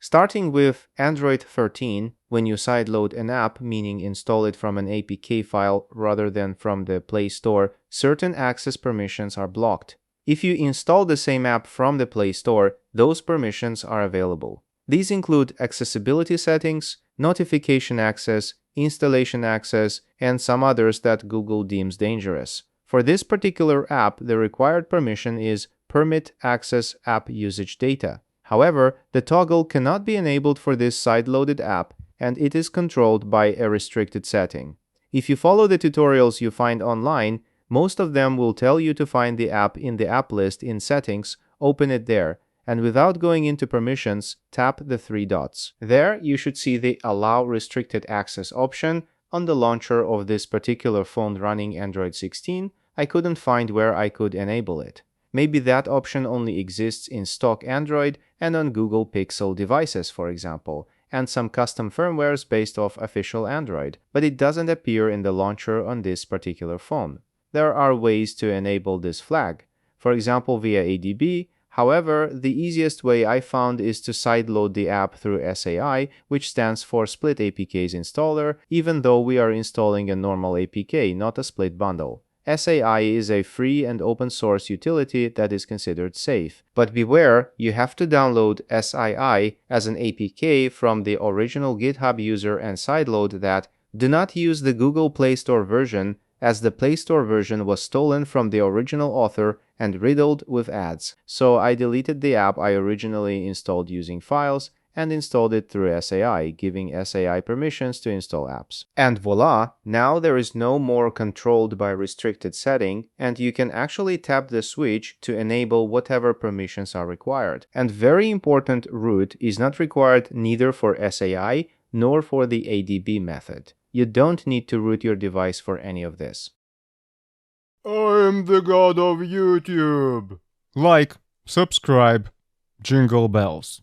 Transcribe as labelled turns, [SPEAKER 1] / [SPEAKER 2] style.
[SPEAKER 1] Starting with Android 13, when you sideload an app, meaning install it from an APK file rather than from the Play Store, certain access permissions are blocked. If you install the same app from the Play Store, those permissions are available. These include accessibility settings, notification access, installation access, and some others that Google deems dangerous. For this particular app, the required permission is Permit Access App Usage Data. However, the toggle cannot be enabled for this sideloaded app, and it is controlled by a restricted setting. If you follow the tutorials you find online, most of them will tell you to find the app in the app list in Settings, open it there, and without going into Permissions, tap the three dots. There, you should see the Allow Restricted Access option. On the launcher of this particular phone running Android 16, I couldn't find where I could enable it. Maybe that option only exists in stock Android and on Google Pixel devices, for example, and some custom firmwares based off official Android, but it doesn't appear in the launcher on this particular phone. There are ways to enable this flag, for example via ADB. However, the easiest way I found is to sideload the app through SAI, which stands for Split APKs Installer, even though we are installing a normal APK, not a split bundle. SAI is a free and open source utility that is considered safe. But beware, you have to download SII as an APK from the original GitHub user and sideload that. Do not use the Google Play Store version, as the Play Store version was stolen from the original author and riddled with ads. So I deleted the app I originally installed using files and installed it through SAI, giving SAI permissions to install apps. And voila, now there is no more controlled by restricted setting, and you can actually tap the switch to enable whatever permissions are required. And very important, root is not required neither for SAI nor for the ADB method. You don't need to root your device for any of this.
[SPEAKER 2] I am the god of YouTube. Like, subscribe, jingle bells.